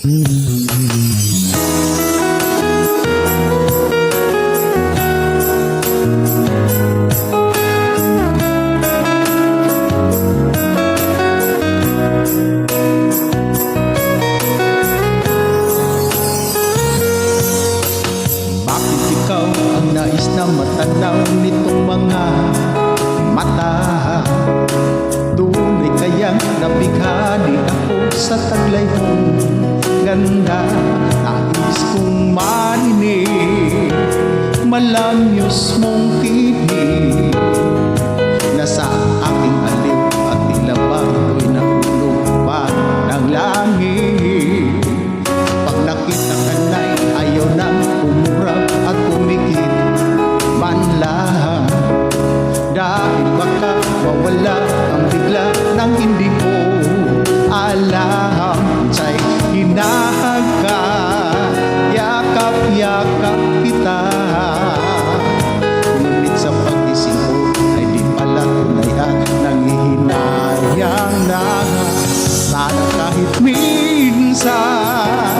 Bakit ikaw ang nais na matanaw nitong mga mata? Tunay kayang nabighani ako sa taglay mong ganda. Nais kong marinig malamyos mong tinig na sa aking aliw at tila ba'y nahulog pa ng langit. Pag nakita ka na'y ayaw nang umurap at pumikit man lang, dahil baka mawala ang bigla nang hindi ko alam. Sa'y hinahagka, yakap-yakap kita, ngunit sa pag-isip ko ay di pala tunay at nanghihinayang na. Sana kahit minsan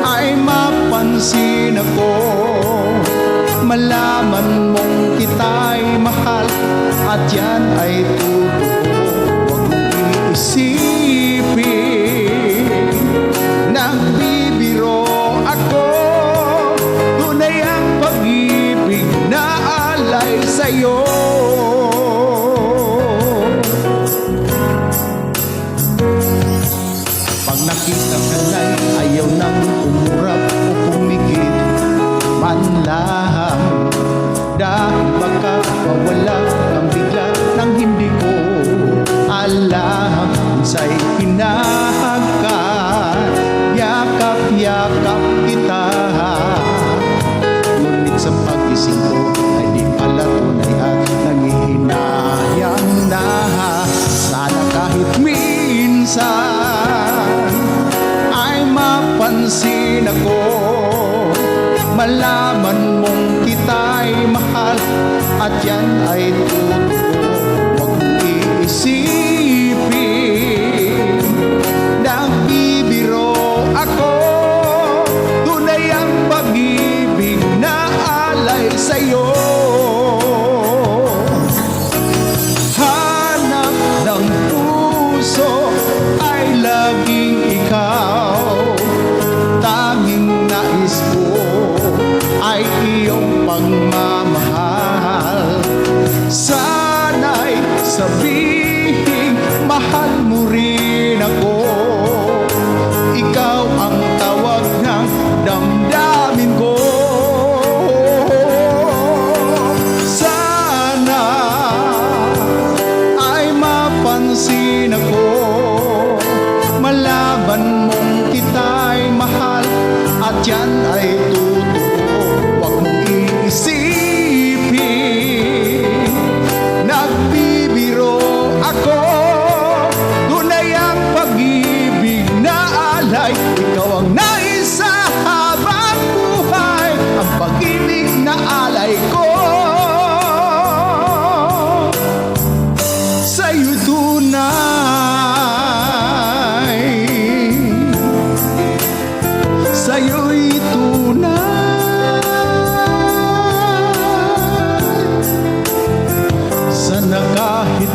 ay mapansin ako, malaman mong kita'y mahal at yan ay totoo. Huwag mong iisipin nagbibiro ako, tunay ang pag-ibig na alay sa'yo. Pag nakita ka na'y ayaw nang umurap o pumikit man lang, dahil baka mawala ang bigla nang hindi ko alam. Sa'y hinahagkan, yakap-yakap kita, ngunit sa pag-isip ko ay di pala tunay at nanghihinayang na. Sana kahit minsan ay mapansin ako, malaman mong kita'y mahal at yan ay totoo. Huwag mong iisipin nagbibiro ako, tunay ang pag-ibig na alay sa'yo. Hanap ng puso ay laging ikaw, tanging nais ko ay iyong pagmamahal. Sana'y sabihin mahal mo rin ako, ikaw ang tawag ng damdamin ko. Sana ay mapansin ako, malaman mong kita'y mahal at yan ay totoo. Huwag mong iisipin nagbibiro ako, tunay ang pag-ibig na alay. Ikaw ang nais sa habang buhay, ang pag-ibig na alay ko sa'yo tunay, sa'yo'y tunay. Sana kahit